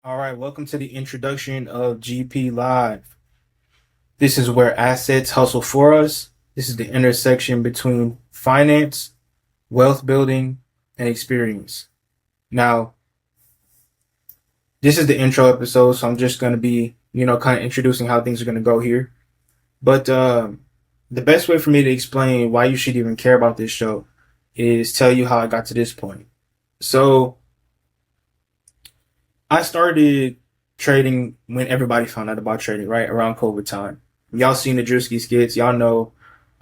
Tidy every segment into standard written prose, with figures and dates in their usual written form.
All right, welcome to the introduction of Gplive. This is where assets hustle for us. This is the intersection between finance, wealth building, and experience. Now, this is the intro episode, so I'm just going to be, kind of introducing how things are going to go here. But the best way for me to explain why you should even care about this show is tell you how I got to this point. So, I started trading when everybody found out about trading, right around COVID time. Y'all seen the Drewski skits, y'all know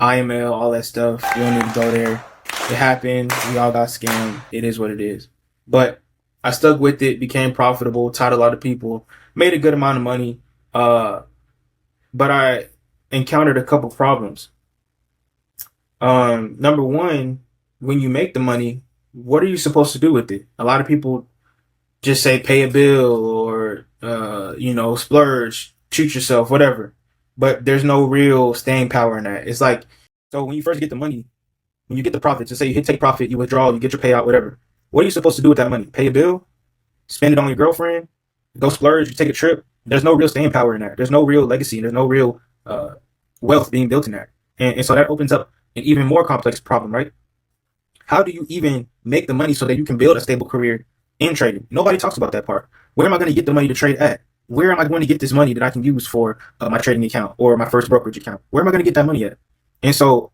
IML, all that stuff. You don't need to go there. It happened. We all got scammed. It is what it is. But I stuck with it, became profitable, taught a lot of people, made a good amount of money. Uh, but I encountered a couple problems. Number one, when you make the money, what are you supposed to do with it? A lot of people just say pay a bill or splurge, treat yourself, whatever. But there's no real staying power in that. It's like, so when you first get the money, when you get the profit, to say you hit take profit, you withdraw, you get your payout, whatever. What are you supposed to do with that money? Pay a bill, spend it on your girlfriend, go splurge, you take a trip. There's no real staying power in that. There's no real legacy. There's no real wealth being built in that. And so that opens up an even more complex problem, right? How do you even make the money so that you can build a stable career in trading? Nobody talks about that part. Where am I going to get the money to trade at? Where am I going to get this money that I can use for my trading account or my first brokerage account? Where am I going to get that money at? And so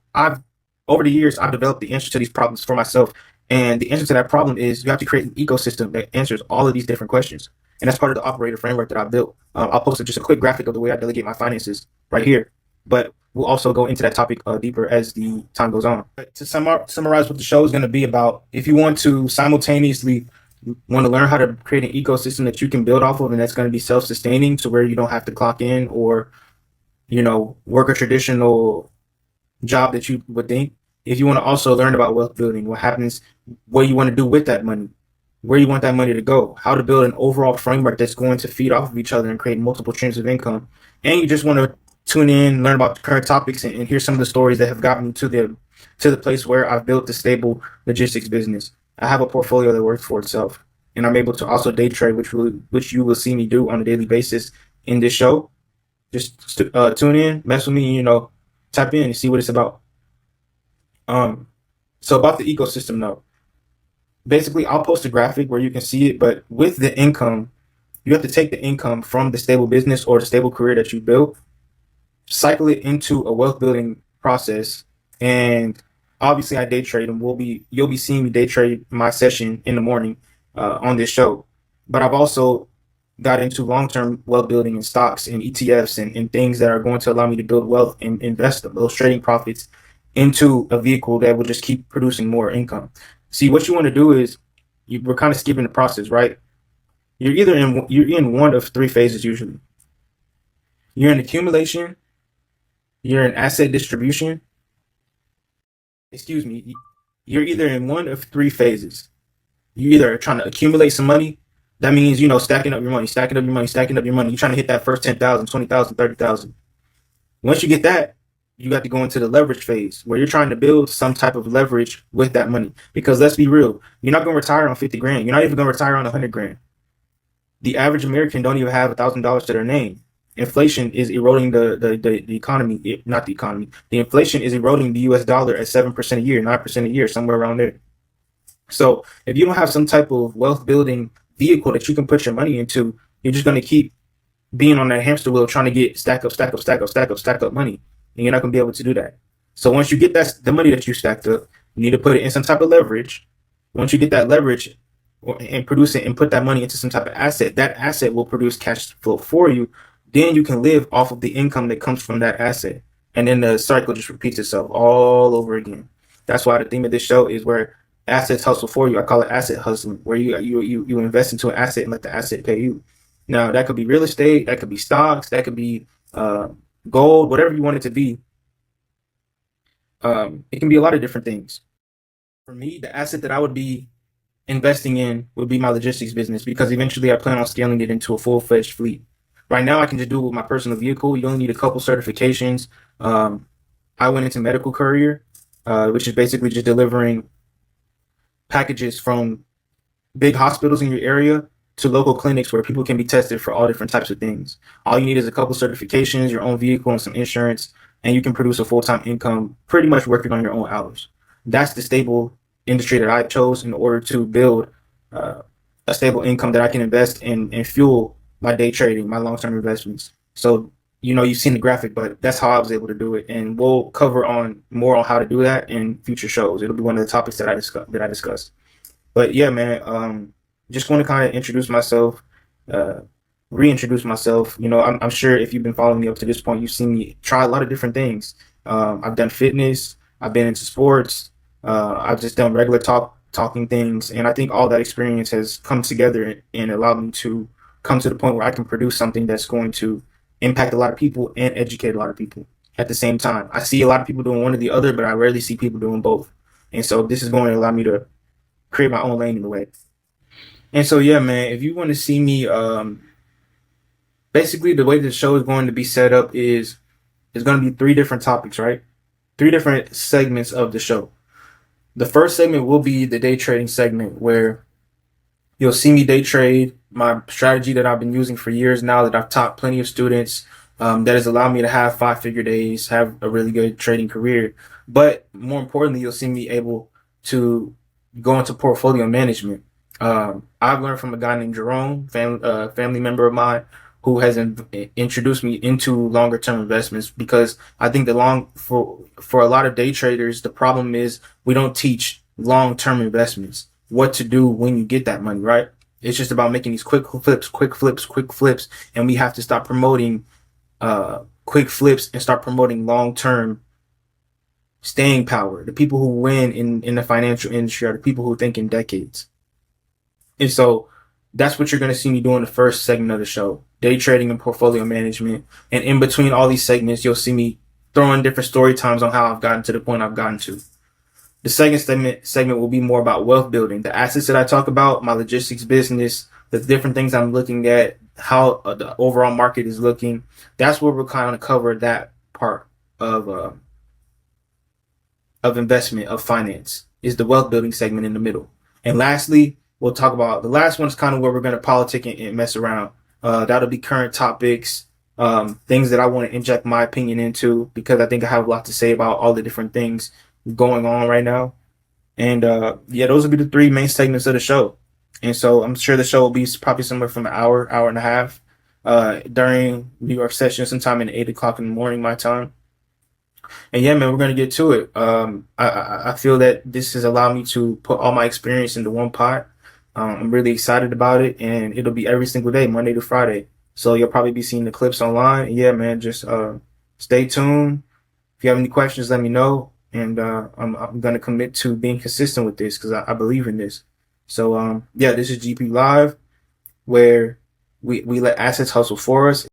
over the years, I've developed the answer to these problems for myself. And the answer to that problem is you have to create an ecosystem that answers all of these different questions. And that's part of the operator framework that I built. I'll post just a quick graphic of the way I delegate my finances right here. But we'll also go into that topic deeper as the time goes on. But to summarize what the show is going to be about, if you want to simultaneously want to learn how to create an ecosystem that you can build off of and that's going to be self-sustaining to where you don't have to clock in or, work a traditional job that you would think. If you want to also learn about wealth building, what happens, what you want to do with that money, where you want that money to go, how to build an overall framework that's going to feed off of each other and create multiple streams of income. And you just want to tune in, learn about current topics, and hear some of the stories that have gotten me to the place where I've built a stable logistics business. I have a portfolio that works for itself, and I'm able to also day trade, which you will see me do on a daily basis in this show. Just tune in, mess with me, tap in and see what it's about. Um, so about the ecosystem though, basically I'll post a graphic where you can see it, but with the income, you have to take the income from the stable business or the stable career that you built, cycle it into a wealth building process. And obviously I day trade, and you'll be seeing me day trade my session in the morning on this show. But I've also got into long-term wealth building in stocks and ETFs and things that are going to allow me to build wealth and invest those trading profits into a vehicle that will just keep producing more income. See, what you want to do is we're kind of skipping the process, right? You're in one of three phases usually. You're in accumulation, you're in asset distribution. Excuse me. You're either in one of three phases. You're either trying to accumulate some money. That means, stacking up your money, stacking up your money, stacking up your money. You're trying to hit that first 10,000, 20,000, 30,000. Once you get that, you got to go into the leverage phase where you're trying to build some type of leverage with that money. Because let's be real, you're not going to retire on 50 grand. You're not even going to retire on 100 grand. The average American don't even have $1,000 to their name. Inflation is eroding the economy, not the economy. The inflation is eroding the US dollar at 7% a year, 9% a year, somewhere around there. So if you don't have some type of wealth building vehicle that you can put your money into, you're just going to keep being on that hamster wheel trying to get stack up, stack up, stack up, stack up, stack up money. And you're not going to be able to do that. So once you get the money that you stacked up, you need to put it in some type of leverage. Once you get that leverage and produce it and put that money into some type of asset, that asset will produce cash flow for you. Then you can live off of the income that comes from that asset. And then the cycle just repeats itself all over again. That's why the theme of this show is where assets hustle for you. I call it asset hustling, where you invest into an asset and let the asset pay you. Now that could be real estate, that could be stocks, that could be gold, whatever you want it to be. It can be a lot of different things. For me, the asset that I would be investing in would be my logistics business because eventually I plan on scaling it into a full-fledged fleet. Right now, I can just do it with my personal vehicle. You only need a couple certifications. Um, I went into medical courier, which is basically just delivering packages from big hospitals in your area to local clinics where people can be tested for all different types of things. All you need is a couple certifications, your own vehicle, and some insurance, and you can produce a full-time income pretty much working on your own hours. That's the stable industry that I chose in order to build uh, a stable income that I can invest in and fuel my day trading, my long-term investments. So, you've seen the graphic, but that's how I was able to do it. And we'll cover on more on how to do that in future shows. It'll be one of the topics that I discuss. But yeah, man, just want to kind of introduce myself, uh, reintroduce myself. I'm sure if you've been following me up to this point, you've seen me try a lot of different things. I've done fitness, I've been into sports, I've just done regular talking things, and I think all that experience has come together and allowed me to come to the point where I can produce something that's going to impact a lot of people and educate a lot of people at the same time. I see a lot of people doing one or the other, but I rarely see people doing both. And so this is going to allow me to create my own lane in the way. And so yeah, man, if you want to see me, basically the way the show is going to be set up is it's going to be three different topics, right? Three different segments of the show. The first segment will be the day trading segment where you'll see me day trade my strategy that I've been using for years now that I've taught plenty of students. That has allowed me to have 5-figure days, have a really good trading career. But more importantly, you'll see me able to go into portfolio management. I've learned from a guy named Jerome, family member of mine, who has introduced me into longer term investments because I think for a lot of day traders, the problem is we don't teach long term investments, what to do when you get that money, right? It's just about making these quick flips, and we have to stop promoting quick flips and start promoting long term staying power. The people who win in the financial industry are the people who think in decades. And so that's what you're going to see me doing the first segment of the show, day trading and portfolio management. And in between all these segments, you'll see me throwing different story times on how I've gotten to the point I've gotten to. The second segment will be more about wealth building, the assets that I talk about, my logistics business, the different things I'm looking at, how the overall market is looking. That's where we're kind of cover that part of investment, of finance, is the wealth building segment in the middle. And lastly, we'll talk about the last one is kind of where we're going to politic and mess around. That'll be current topics, things that I want to inject my opinion into because I think I have a lot to say about all the different things going on right now. And yeah, those will be the three main segments of the show. And so I'm sure the show will be probably somewhere from an hour and a half during New York session, sometime in 8 o'clock in the morning, my time. And yeah, man, we're gonna get to it. I feel that this has allowed me to put all my experience into one pot. I'm really excited about it, and it'll be every single day, Monday to Friday. So you'll probably be seeing the clips online. And yeah, man, just stay tuned. If you have any questions, let me know. And I'm gonna commit to being consistent with this because I believe in this. So yeah, this is GP Live, where we let assets hustle for us.